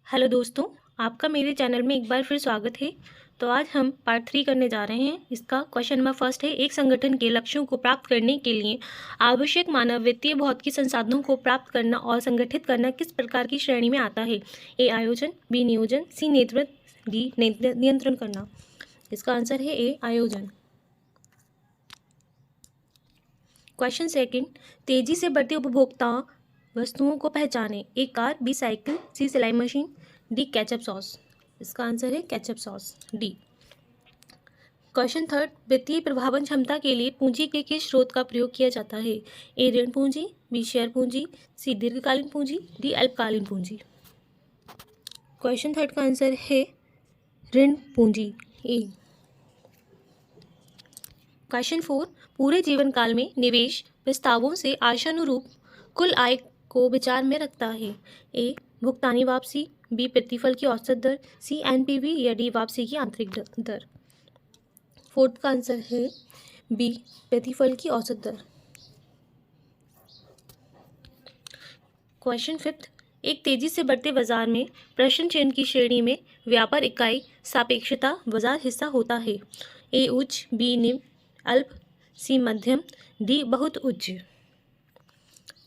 Hello दोस्तों, आपका मेरे चैनल में एक बार फिर स्वागत है। तो आज हम पार्ट 3 करने जा रहे हैं। इसका क्वेश्चन नंबर फर्स्ट है, एक संगठन के लक्ष्यों को प्राप्त करने के लिए आवश्यक मानव वित्तीय भौतिक संसाधनों को प्राप्त करना और संगठित करना किस प्रकार की श्रेणी में आता है? ए आयोजन, बी नियोजन, सी नेतृत्व, डी नियंत्रण करना। इसका आंसर है ए आयोजन। क्वेश्चन सेकंड, तेजी से बढ़ते उपभोक्ता वस्तुओं को पहचाने। ए कार, बी साइकिल, सी सिलाई मशीन, डी केचप सॉस। इसका आंसर है ketchup sauce, D. Question third, वित्तीय प्रभावन क्षमता के लिए पूंजी के किस स्रोत का प्रयोग किया जाता है? ए ऋण पूंजी, बी शेयर पूंजी, सी दीर्घकालीन पूंजी, डी अल्पकालीन पूंजी। क्वेश्चन थर्ड का आंसर है ऋण पूंजी, ए। क्वेश्चन फोर, पूरे जीवन काल में निवेश प्रस्तावों से आशानुरूप कुल आय को विचार में रखता है। ए भुगतानी वापसी, बी प्रतिफल की औसत दर, सी एनपीवी या डी वापसी की आंतरिक दर। फोर्थ का आंसर है बी प्रतिफल की औसत दर। क्वेश्चन फिफ्थ, एक तेजी से बढ़ते बाजार में प्रश्न चिन्ह की श्रेणी में व्यापार इकाई सापेक्षता बाजार हिस्सा होता है। ए उच्च, बी निम्न, अल्प, सी मध्यम, डी बहुत उच्च।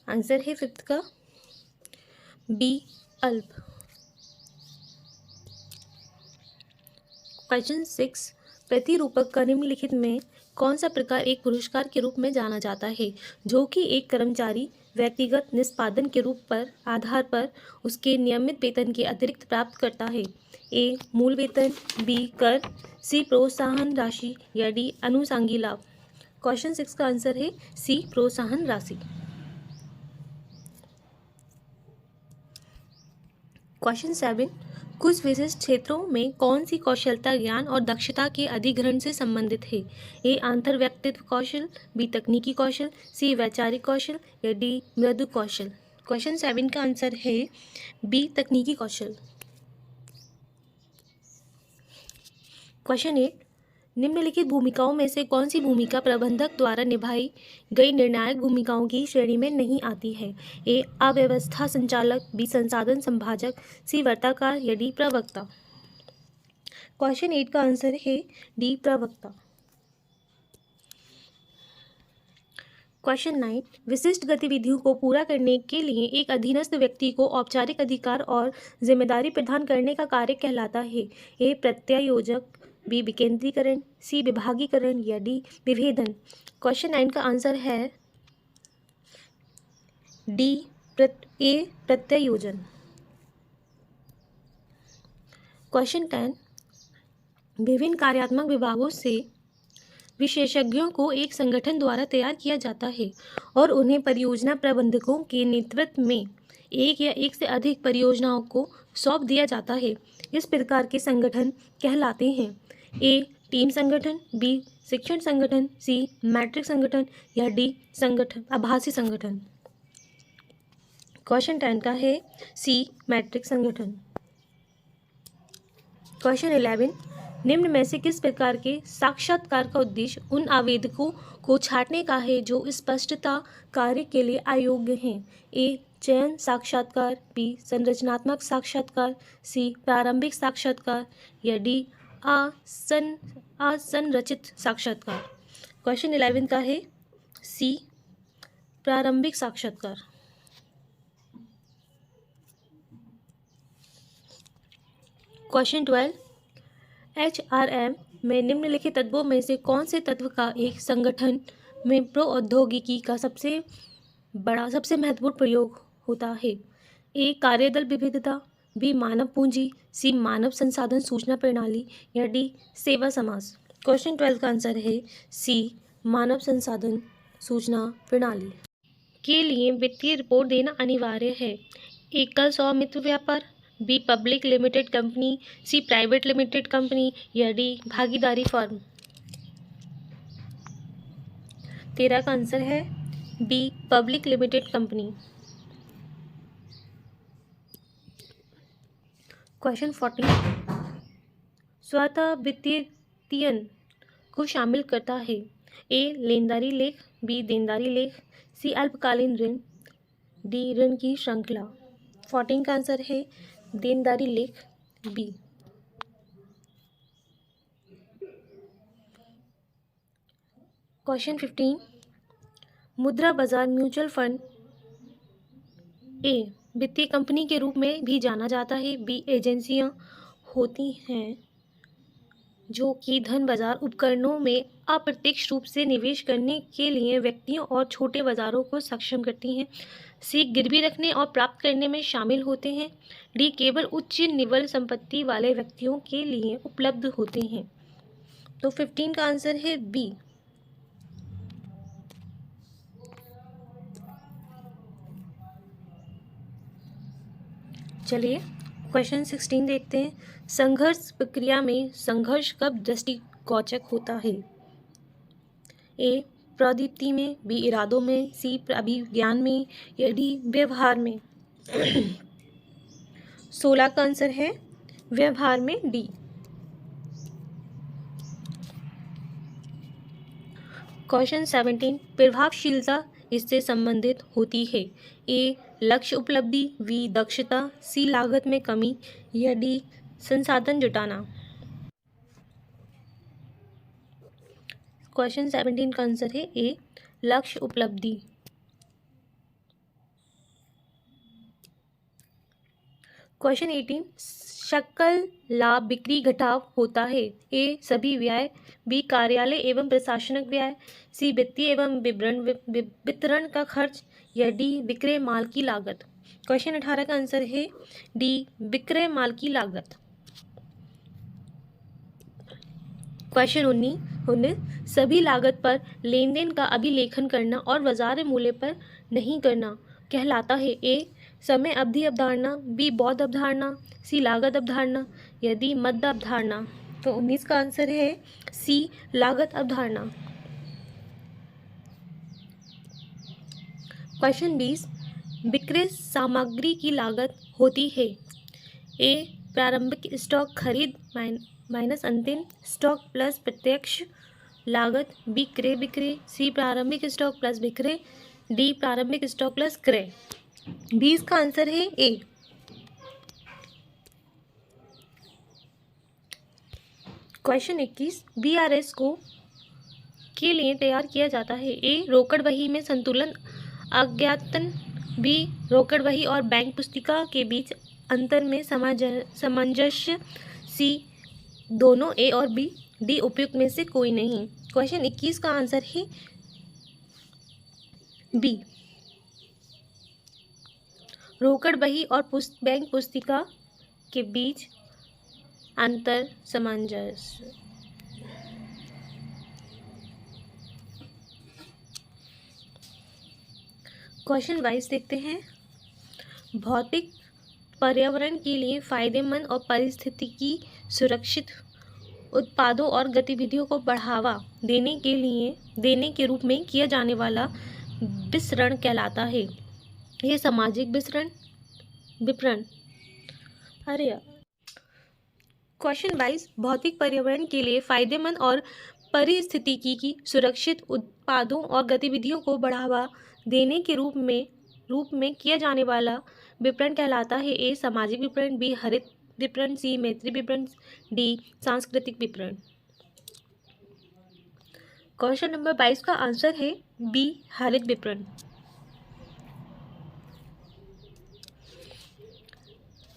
आंसर है फिफ्थ का बी अल्प। क्वेश्चन सिक्स, प्रतिरूपक का निम्नलिखित में कौन सा प्रकार एक पुरस्कार के रूप में जाना जाता है जो कि एक कर्मचारी व्यक्तिगत निष्पादन के रूप पर आधार पर उसके नियमित वेतन के अतिरिक्त प्राप्त करता है? ए मूल वेतन, बी कर, सी प्रोत्साहन राशि या डी अनुषंगी लाभ। क्वेश्चन सिक्स का आंसर है सी प्रोत्साहन राशि। क्वेश्चन सेवन, कुछ विशिष्ट क्षेत्रों में कौन सी कौशलता ज्ञान और दक्षता के अधिग्रहण से संबंधित है? ए आंतर व्यक्तित्व कौशल, बी तकनीकी कौशल, सी वैचारिक कौशल या डी मृदु कौशल। क्वेश्चन सेवन का आंसर है बी तकनीकी कौशल। क्वेश्चन एट, निम्नलिखित भूमिकाओं में से कौन सी भूमिका प्रबंधक द्वारा निभाई गई निर्णायक भूमिकाओं की श्रेणी में नहीं आती है? ए अव्यवस्था संचालक, बी संसाधन संभाजक, सी वार्ताकार या डी प्रवक्ता। क्वेश्चन 8 का आंसर है डी प्रवक्ता। क्वेश्चन 9, विशिष्ट गतिविधियों को पूरा करने के लिए एक अधीनस्थ व्यक्ति को औपचारिक अधिकार और जिम्मेदारी प्रदान करने का कार्य कहलाता है? ए प्रत्यायोजक, बी विकेंद्रीकरण, सी विभागीकरण या डी विभेदन। क्वेश्चन 9 का आंसर है डी ए प्रत्यायोजन। क्वेश्चन 10, विभिन्न कार्यात्मक विभागों से विशेषज्ञों को एक संगठन द्वारा तैयार किया जाता है और उन्हें परियोजना प्रबंधकों के नेतृत्व में एक या एक से अधिक परियोजनाओं को सौंप दिया जाता है। इस प्रकार के संगठन कहलाते हैं? ए टीम संगठन, बी शिक्षण संगठन, सी मैट्रिक संगठन या डी संगठन आभासी संगठन। क्वेश्चन 10 का है सी मैट्रिक संगठन। क्वेश्चन 11, निम्न में से किस प्रकार के साक्षात्कार का उद्देश्य उन आवेदकों को छांटने का है जो स्पष्टता कार्य के लिए अयोग्य हैं? ए चयन साक्षात्कार, बी संरचनात्मक साक्षात्कार, सी प्रारंभिक साक्षात्कार या डी असंरचित साक्षात्कार। क्वेश्चन 11 का है सी प्रारंभिक साक्षात्कार। क्वेश्चन 12, HRM में निम्नलिखित तत्वों में से कौन से तत्व का एक संगठन में प्रौद्योगिकी का सबसे महत्वपूर्ण प्रयोग होता है? ए कार्यदल विविधता, बी मानव पूंजी, सी मानव संसाधन सूचना प्रणाली या डी सेवा समाज। क्वेश्चन 12 का आंसर है सी मानव संसाधन सूचना प्रणाली। के लिए वित्तीय रिपोर्ट देना अनिवार्य है? एकल स्वामित्व व्यापार, B public limited company, C private limited company या डी भागीदारी फर्म। 13 का आंसर है B public limited company. Question 14, स्वतः वित्तीयन को शामिल करता है? ए लेनदारी लेख, बी देनदारी लेख, सी अल्पकालीन ऋण, डी ऋण की श्रृंखला। 14 का आंसर है देनदारी लेख बी। क्वेश्चन 15, मुद्रा बाजार म्यूचुअल फंड ए वित्तीय कंपनी के रूप में भी जाना जाता है। बी एजेंसियां होती हैं जो कि धन बाजार उपकरणों में अप्रत्यक्ष रूप से निवेश करने के लिए व्यक्तियों और छोटे बाजारों को सक्षम करती हैं। सी गिरवी रखने और प्राप्त करने में शामिल होते हैं। डी केवल उच्च निवल संपत्ति वाले व्यक्तियों के लिए उपलब्ध होते हैं। तो 15 का आंसर है बी। चलिए क्वेश्चन 16 देखते हैं। संघर्ष प्रक्रिया में संघर्ष कब दृष्टिगोचर होता है? ए प्रौद्योगिकी में, बी इरादों में, सी अभिज्ञान में या डी व्यवहार में। 16 का आंसर है व्यवहार में, डी। क्वेश्चन 17, प्रभावशीलता इससे संबंधित होती है। ए लक्ष्य उपलब्धि, बी दक्षता, सी लागत में कमी या डी संसाधन जुटाना। क्वेश्चन 17 का आंसर है ए लक्ष्य उपलब्धि। क्वेश्चन 18, सकल लाभ बिक्री घटाव होता है। ए सभी व्यय, बी कार्यालय एवं प्रशासनिक व्यय, सी वित्तीय एवं वितरण का खर्च या डी विक्रय माल की लागत। क्वेश्चन 18 का आंसर है डी विक्रय माल की लागत। क्वेश्चन 19 सभी लागत पर लेन देन का अभिलेखन करना और बाजार मूल्य पर नहीं करना कहलाता है। ए समय अवधि अवधारणा, बी बौद्ध अवधारणा, सी लागत अवधारणा या डी मध्य अवधारणा। तो 19 का आंसर है सी लागत अवधारणा। क्वेश्चन 20, विक्रय सामग्री की लागत होती है। ए प्रारंभिक स्टॉक खरीद माइनस अंतिम स्टॉक प्लस प्रत्यक्ष लागत, बी क्रय विक्रय, सी प्रारंभिक स्टॉक प्लस विक्रय, डी प्रारंभिक स्टॉक प्लस क्रय। 20 का आंसर है ए। क्वेश्चन 21, बीआरएस को के लिए तैयार किया जाता है। ए रोकड़ बही में संतुलन अज्ञातन, बी रोकड़ बही और बैंक पुस्तिका के बीच अंतर में सामंजस्य, सी दोनों ए और बी, डी उपयुक्त में से कोई नहीं। क्वेश्चन 21 का आंसर है बी रोकड़ बही और बैंक पुस्तिका के बीच अंतर सामंजस्य। क्वेश्चन 22 देखते हैं। भौतिक पर्यावरण के लिए फायदेमंद और पारिस्थितिकी सुरक्षित उत्पादों और गतिविधियों को बढ़ावा देने के रूप में किया जाने वाला विपणन कहलाता है। यह सामाजिक विपणन। क्वेश्चन 22, भौतिक पर्यावरण के लिए फायदेमंद और पारिस्थितिकी की सुरक्षित उत्पादों और गतिविधियों को बढ़ावा देने के रूप में किया जाने वाला विपणन कहलाता है। ए सामाजिक विपणन, बी हरित विपणन, सी मैत्री विपणन, डी सांस्कृतिक विपणन। क्वेश्चन नंबर 22 का आंसर है बी हरित विपणन।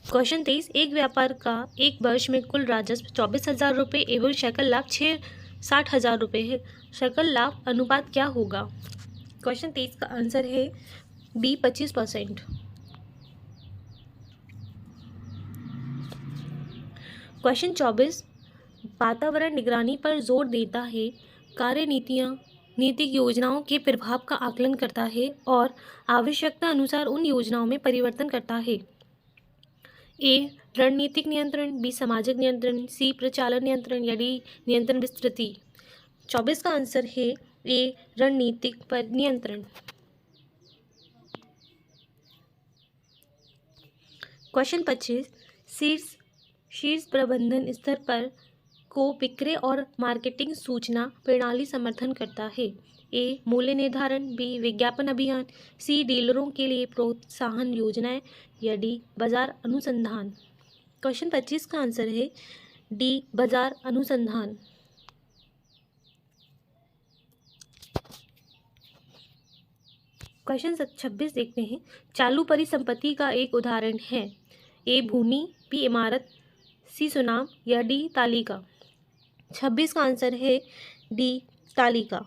क्वेश्चन 23, एक व्यापार का एक वर्ष में कुल राजस्व 24,000 रुपये एवं सकल लाभ 60,000 रुपये है। सकल लाभ अनुपात क्या होगा? क्वेश्चन 23 का आंसर है बी 25%। क्वेश्चन 24, वातावरण निगरानी पर जोर देता है, कार्यनीतियाँ नीतिक योजनाओं के प्रभाव का आकलन करता है और आवश्यकता अनुसार उन योजनाओं में परिवर्तन करता है। ए रणनीतिक नियंत्रण, बी सामाजिक नियंत्रण, सी प्रचालन नियंत्रण या डी नियंत्रण विस्तृति। 24 का आंसर है ए रणनीतिक पर नियंत्रण। क्वेश्चन 25, शीर्ष प्रबंधन स्तर पर को विक्रय और मार्केटिंग सूचना प्रणाली समर्थन करता है। ए मूल्य निर्धारण, बी विज्ञापन अभियान, सी डीलरों के लिए प्रोत्साहन योजनाएं या डी बाजार अनुसंधान। क्वेश्चन 25 का आंसर है डी बाजार अनुसंधान। क्वेश्चन 26 देखते हैं। चालू परिसंपत्ति का एक उदाहरण है। ए भूमि, बी इमारत, सी सुनाम या डी तालिका। 26 का आंसर है डी तालिका।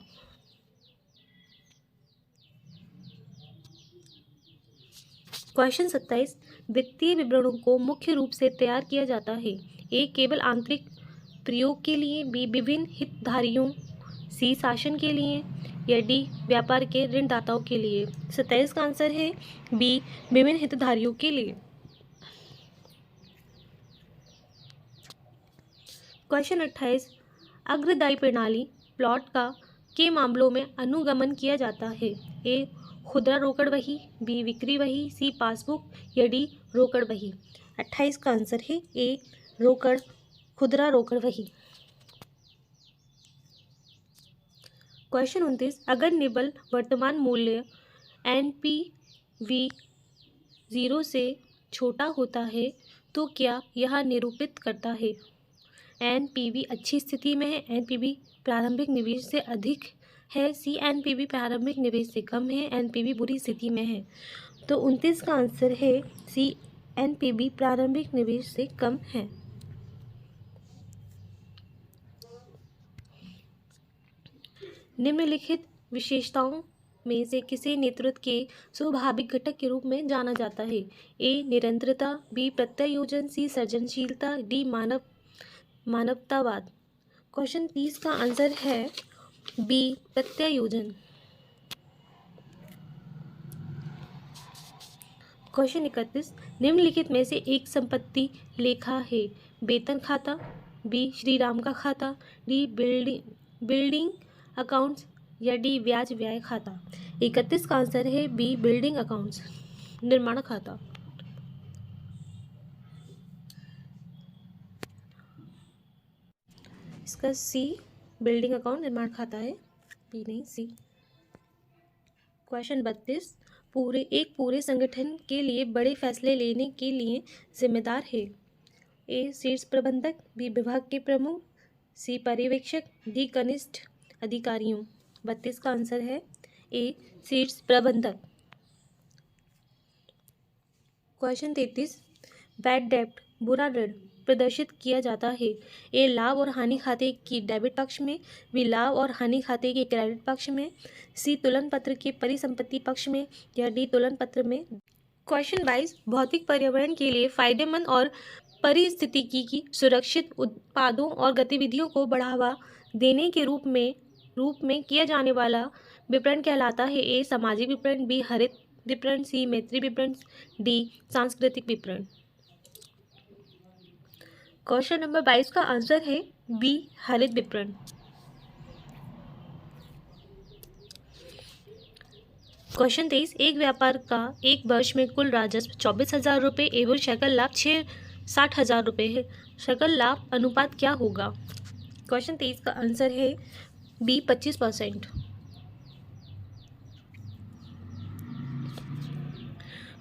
क्वेश्चन 27। वित्तीय विवरणों को मुख्य रूप से तैयार किया जाता है। ए केवल आंतरिक प्रयोग के लिए, बी विभिन्न हितधारकों, सी शासन के लिए या डी व्यापार के ऋणदाताओं के लिए। 27 का आंसर है बी विभिन्न हितधारकों के लिए। क्वेश्चन 28। अग्रदायी प्रणाली प्लॉट का के मामलों में अनुगमन किया जाता है। ए खुदरा रोकड़ बही, बी बिक्री बही, सी पासबुक या डी रोकड़ बही। 28 का आंसर है ए खुदरा रोकड़ बही। क्वेश्चन 29। अगर निबल वर्तमान मूल्य NPV 0 से छोटा होता है तो क्या यह निरूपित करता है? NPV अच्छी स्थिति में है, NPV प्रारंभिक निवेश से अधिक है, सी NPV प्रारंभिक निवेश से कम है, NPV बुरी स्थिति में है। तो 29 का आंसर है सी NPV प्रारंभिक निवेश से कम है। निम्नलिखित विशेषताओं में से किसे नेतृत्व के स्वाभाविक घटक के रूप में जाना जाता है? ए निरंतरता, बी प्रत्यायोजन, सी सृजनशीलता, डी मानवतावाद। क्वेश्चन 30 का आंसर है बी प्रत्यायोजन। क्वेश्चन 31। निम्नलिखित में से एक संपत्ति लेखा है। वेतन खाता, बी श्रीराम का खाता, डी बिल्डिंग अकाउंट्स या डी ब्याज व्यय खाता। 31 का आंसर है बी बिल्डिंग अकाउंट्स, निर्माण खाता। इसका सी बिल्डिंग अकाउंट निर्माण खाता है, बी नहीं सी। क्वेश्चन 32। पूरे संगठन के लिए बड़े फैसले लेने के लिए जिम्मेदार है। ए शीर्ष प्रबंधक, बी विभाग के प्रमुख, सी पर्यवेक्षक, डी कनिष्ठ अधिकारियों। 32 का आंसर है ए शीर्ष प्रबंधक। क्वेश्चन 33। बैड डेब्ट बुरा ऋण प्रदर्शित किया जाता है। ए लाभ और हानि खाते की डेबिट पक्ष में, बी लाभ और हानि खाते के क्रेडिट पक्ष में, सी तुलन पत्र के परिसंपत्ति पक्ष में या डी तुलन पत्र में। क्वेश्चन 22। भौतिक पर्यावरण के लिए फायदेमंद और पारिस्थितिकी की सुरक्षित उत्पादों और गतिविधियों को बढ़ावा देने के रूप में किया जाने वाला विपणन कहलाता है। ए सामाजिक विपणन, बी हरित विपणन, सी मैत्री विपणन, डी सांस्कृतिक विपणन। क्वेश्चन नंबर 22 का आंसर है बी हरित विपणन। क्वेश्चन 23। एक व्यापार का एक वर्ष में कुल राजस्व 24,000 रुपये एवं सकल लाभ 60,000 रुपये है। सकल लाभ अनुपात क्या होगा? क्वेश्चन 23 का आंसर है बी 25%।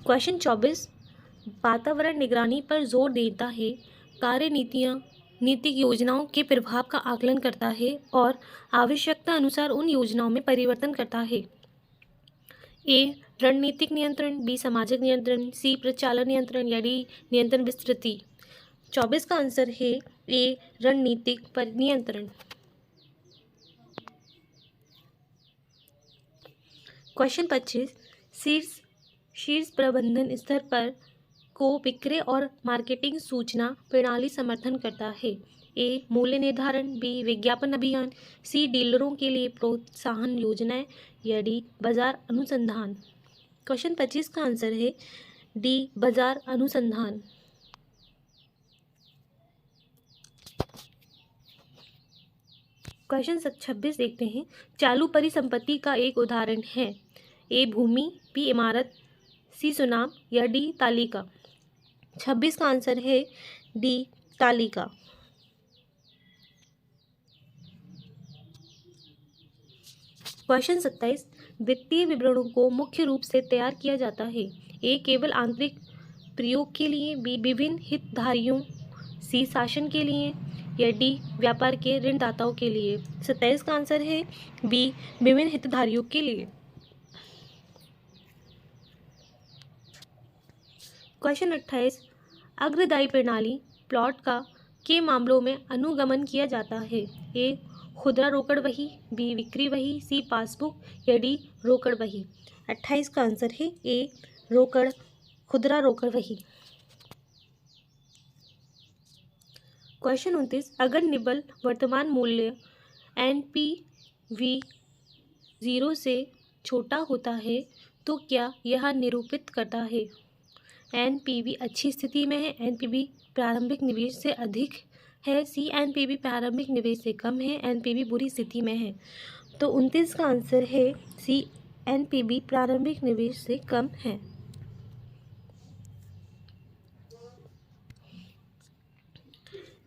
क्वेश्चन 24। वातावरण निगरानी पर जोर देता है, कार्यनीतियाँ नीतिक योजनाओं के प्रभाव का आकलन करता है और आवश्यकता अनुसार उन योजनाओं में परिवर्तन करता है। ए रणनीतिक नियंत्रण, बी सामाजिक नियंत्रण, सी प्रचालन नियंत्रण या डी नियंत्रण विस्तृति। 24 का आंसर है ए रणनीतिक पर नियंत्रण। क्वेश्चन 25। शीर्ष प्रबंधन स्तर पर को विक्रय और मार्केटिंग सूचना प्रणाली समर्थन करता है। ए मूल्य निर्धारण, बी विज्ञापन अभियान, सी डीलरों के लिए प्रोत्साहन योजनाएं या डी बाजार अनुसंधान। क्वेश्चन 25 का आंसर है डी बाजार अनुसंधान। क्वेश्चन 26 देखते हैं। चालू परिसंपत्ति का एक उदाहरण है। ए भूमि, बी इमारत, सी सुनाम या डी तालिका। 26 का आंसर है डी तालिका। क्वेश्चन 27। वित्तीय विवरणों को मुख्य रूप से तैयार किया जाता है। ए केवल आंतरिक प्रयोग के लिए, बी विभिन्न हितधारियों, सी शासन के लिए, या डी व्यापार के ऋणदाताओं के लिए। 27 का आंसर है बी विभिन्न हितधारियों के लिए। क्वेश्चन 28, अग्रदायी प्रणाली प्लॉट का के मामलों में अनुगमन किया जाता है। ए खुदरा रोकड़ बही, बी बिक्री बही, सी पासबुक, या डी रोकड़ बही। 28 का आंसर है ए खुदरा रोकड़ बही। क्वेश्चन 29, अगर निबल वर्तमान मूल्य NPV 0 से छोटा होता है तो क्या यह निरूपित करता है? NPV अच्छी स्थिति में है, NPV प्रारंभिक निवेश से अधिक है, सी NPV प्रारंभिक निवेश से कम है, NPV बुरी स्थिति में है। तो 29 का आंसर है सी NPV प्रारंभिक निवेश से कम है।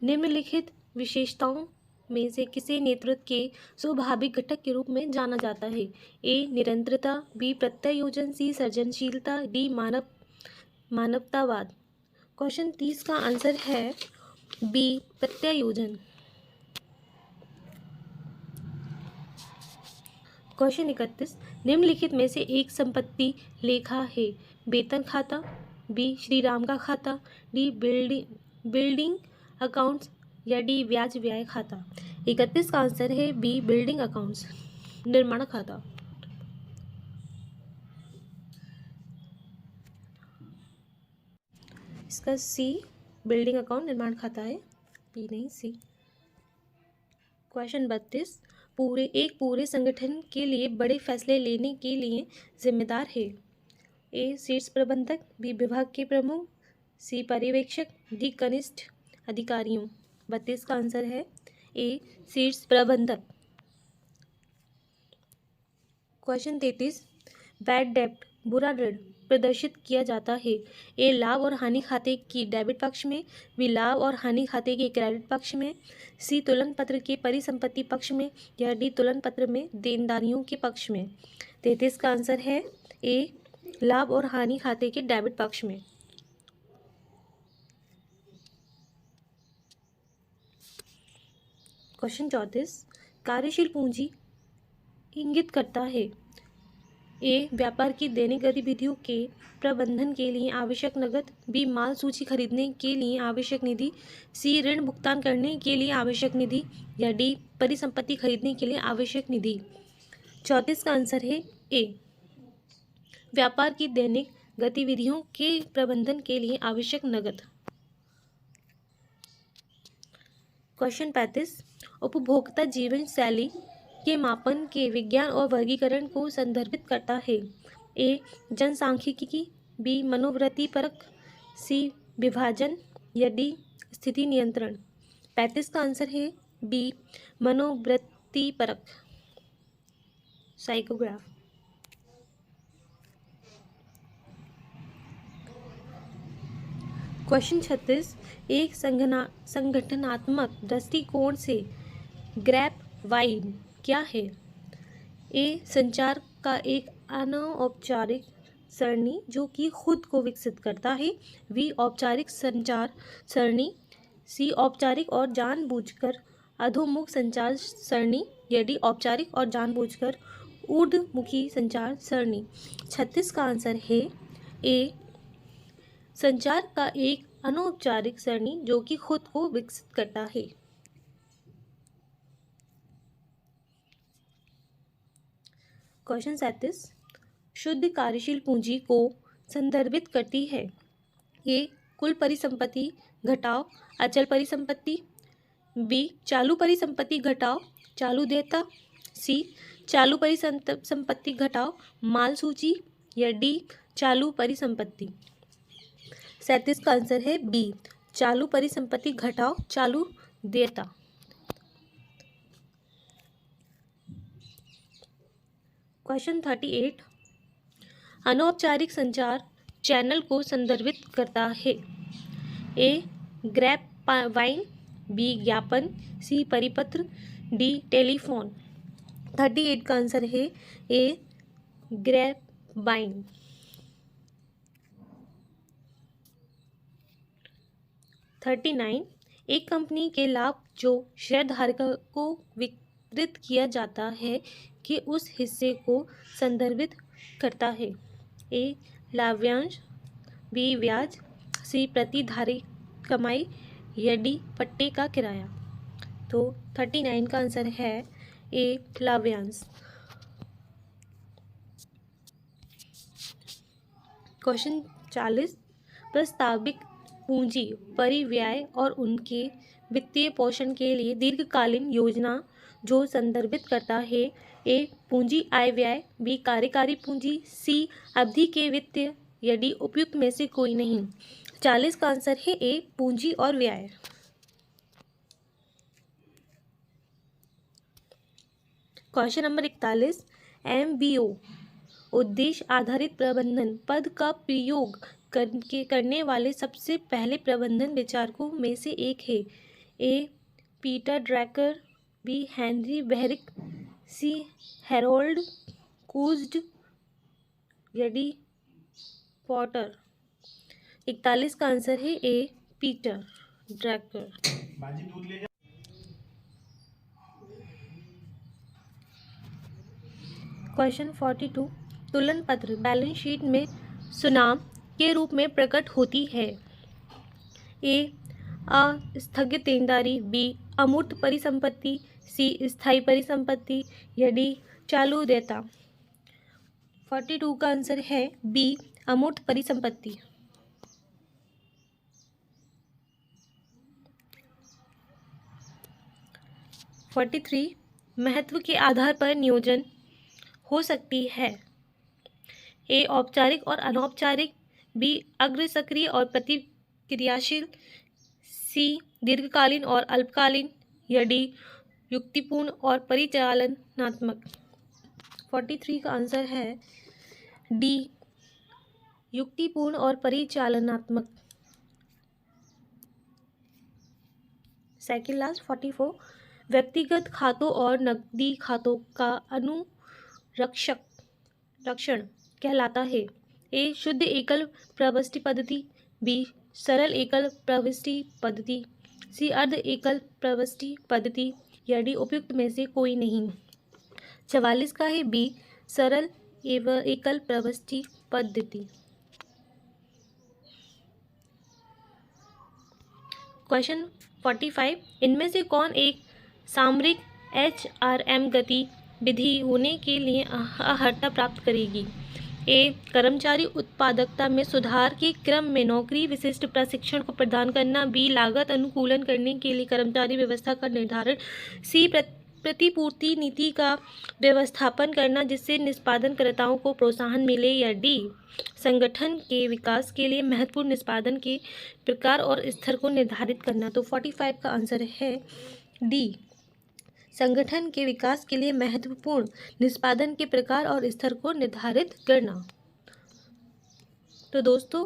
निम्नलिखित विशेषताओं में से किसे नेतृत्व के स्वाभाविक घटक के रूप में जाना जाता है? ए निरंतरता, बी प्रत्यायोजन, सी सृजनशीलता, डी मानवतावाद। क्वेश्चन 30 का आंसर है बी प्रत्यायोजन। क्वेश्चन 31, निम्नलिखित में से एक संपत्ति लेखा है? वेतन खाता, बी श्रीराम का खाता, डी बिल्डिंग अकाउंट्स, या डी ब्याज व्यय खाता। 31 का आंसर है बी बिल्डिंग अकाउंट्स, निर्माण खाता। इसका सी बिल्डिंग अकाउंट निर्माण खाता है, बी नहीं सी। क्वेश्चन 32, पूरे संगठन के लिए बड़े फैसले लेने के लिए जिम्मेदार है? ए शीर्ष प्रबंधक, बी विभाग के प्रमुख, सी पर्यवेक्षक, डी कनिष्ठ अधिकारियों। 32 का आंसर है ए शीर्ष प्रबंधक। क्वेश्चन 33, बैड डेब्ट बुरा ऋण प्रदर्शित किया जाता है? ए लाभ और हानि खाते की डेबिट पक्ष में, बी लाभ और हानि खाते के क्रेडिट पक्ष में, सी तुलन पत्र के परिसंपत्ति पक्ष में, या डी तुलन पत्र में देनदारियों के पक्ष में। 33 का आंसर है ए लाभ और हानि खाते के डेबिट पक्ष में। क्वेश्चन 34, कार्यशील पूंजी इंगित करता है? ए व्यापार की दैनिक गतिविधियों के प्रबंधन के लिए आवश्यक नकद, बी माल सूची खरीदने के लिए आवश्यक निधि, सी ऋण भुगतान करने के लिए आवश्यक निधि, या डी परिसंपत्ति खरीदने के लिए आवश्यक निधि। 34 का आंसर है ए व्यापार की दैनिक गतिविधियों के प्रबंधन के लिए आवश्यक नकद। क्वेश्चन 35, उपभोक्ता जीवन शैली के मापन के विज्ञान और वर्गीकरण को संदर्भित करता है? ए जनसांख्यिकी, बी मनोवृत्ति परक, सी विभाजन, या डी स्थिति नियंत्रण। 35 का आंसर है बी मनोवृत्ति परक, साइकोग्राफ। क्वेश्चन 36, एक संगठनात्मक दृष्टिकोण से ग्रैप वाइन क्या है? ए संचार का एक अनौपचारिक सरणी जो कि खुद को विकसित करता है, बी औपचारिक संचार सरणी, सी औपचारिक और जानबूझकर अधोमुख संचार सरणी, या डी औपचारिक और जानबूझकर ऊर्ध्वमुखी संचार सरणी। 36 का आंसर है ए संचार का एक अनौपचारिक सरणी जो कि खुद को विकसित करता है। क्वेश्चन 37, शुद्ध कार्यशील पूंजी को संदर्भित करती है? ए कुल परिसंपत्ति घटाव अचल परिसंपत्ति, बी चालू परिसंपत्ति घटाव चालू देयता, सी चालू परिसंपत्ति घटाव माल सूची, या डी चालू परिसंपत्ति। 37 का आंसर है बी चालू परिसंपत्ति घटाव चालू देयता। क्वेश्चन 38, अनौपचारिक संचार चैनल को संदर्भित करता है? ए ग्रैप वाइन, बी ज्ञापन, सी परिपत्र, डी टेलीफोन। 38 का आंसर है ए ग्रैप वाइन। 39, एक कंपनी के लाभ जो शेयरधारकों को वितरित किया जाता है के उस हिस्से को संदर्भित करता है। ए लाभांश, बी ब्याज, सी प्रतिधारित कमाई या डी पट्टे का किराया। तो 39 का आंसर है ए लाभांश। क्वेश्चन 40, प्रस्तावित पूंजी परिव्यय और उनके वित्तीय पोषण के लिए दीर्घकालीन योजना जो संदर्भित करता है। ए पूंजी आय व्यय, बी कार्यकारी पूंजी, सी अवधि के वित्तीय या डी उपयुक्त में से कोई नहीं। 40 का आंसर है ए पूंजी और व्यय। क्वेश्चन नंबर 41, MBO उद्देश्य आधारित प्रबंधन पद का प्रयोग करने वाले सबसे पहले प्रबंधन विचारकों में से एक है। ए पीटर ड्रैकर, बी हेनरी बेहरिक, सी हैरोल्ड कूज्ड या डी पॉटर। 41 का आंसर है ए पीटर ड्रैकर। क्वेश्चन 42, तुलन पत्र बैलेंस शीट में सुनाम के रूप में प्रकट होती है। ए अस्थगित देनदारी, बी अमूर्त परिसंपत्ति, सी स्थायी परिसंपत्ति या डी चालू देयता। 42 का आंसर है बी अमूर्त परिसंपत्ति। महत्व के आधार पर नियोजन हो सकती है। ए औपचारिक और अनौपचारिक, बी अग्र सक्रिय और प्रतिक्रियाशील, सी दीर्घकालीन और अल्पकालीन या डी युक्तिपूर्ण और परिचालनात्मक। 43 का आंसर है डी युक्तिपूर्ण और परिचालनात्मक। सेकंड लास्ट 44, व्यक्तिगत खातों और नकदी खातों का अनुरक्षण कहलाता है। ए शुद्ध एकल प्रविष्टि पद्धति, बी सरल एकल प्रविष्टि पद्धति, सी अर्ध एकल प्रविष्टि पद्धति या डी उपयुक्त में से कोई नहीं। 44 का है बी सरल एवं एकल प्रविष्टि पद्धति। क्वेश्चन 45, इनमें से कौन एक सामरिक HRM गति विधि होने के लिए अर्हता प्राप्त करेगी। ए कर्मचारी उत्पादकता में सुधार के क्रम में नौकरी विशिष्ट प्रशिक्षण को प्रदान करना, बी लागत अनुकूलन करने के लिए कर्मचारी व्यवस्था का निर्धारण, सी प्रतिपूर्ति नीति का व्यवस्थापन करना जिससे निष्पादनकर्ताओं को प्रोत्साहन मिले या डी संगठन के विकास के लिए महत्वपूर्ण निष्पादन के प्रकार और स्तर को निर्धारित करना। तो 45 का आंसर है डी संगठन के विकास के लिए महत्वपूर्ण निष्पादन के प्रकार और स्तर को निर्धारित करना। तो दोस्तों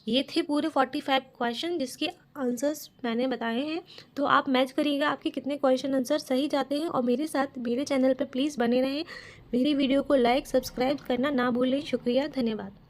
ये थे पूरे 45 क्वेश्चन जिसके आंसर्स मैंने बताए हैं। तो आप मैच करिएगा आपके कितने क्वेश्चन आंसर सही जाते हैं और मेरे साथ मेरे चैनल पर प्लीज़ बने रहें। मेरी वीडियो को लाइक सब्सक्राइब करना ना भूलें। शुक्रिया, धन्यवाद।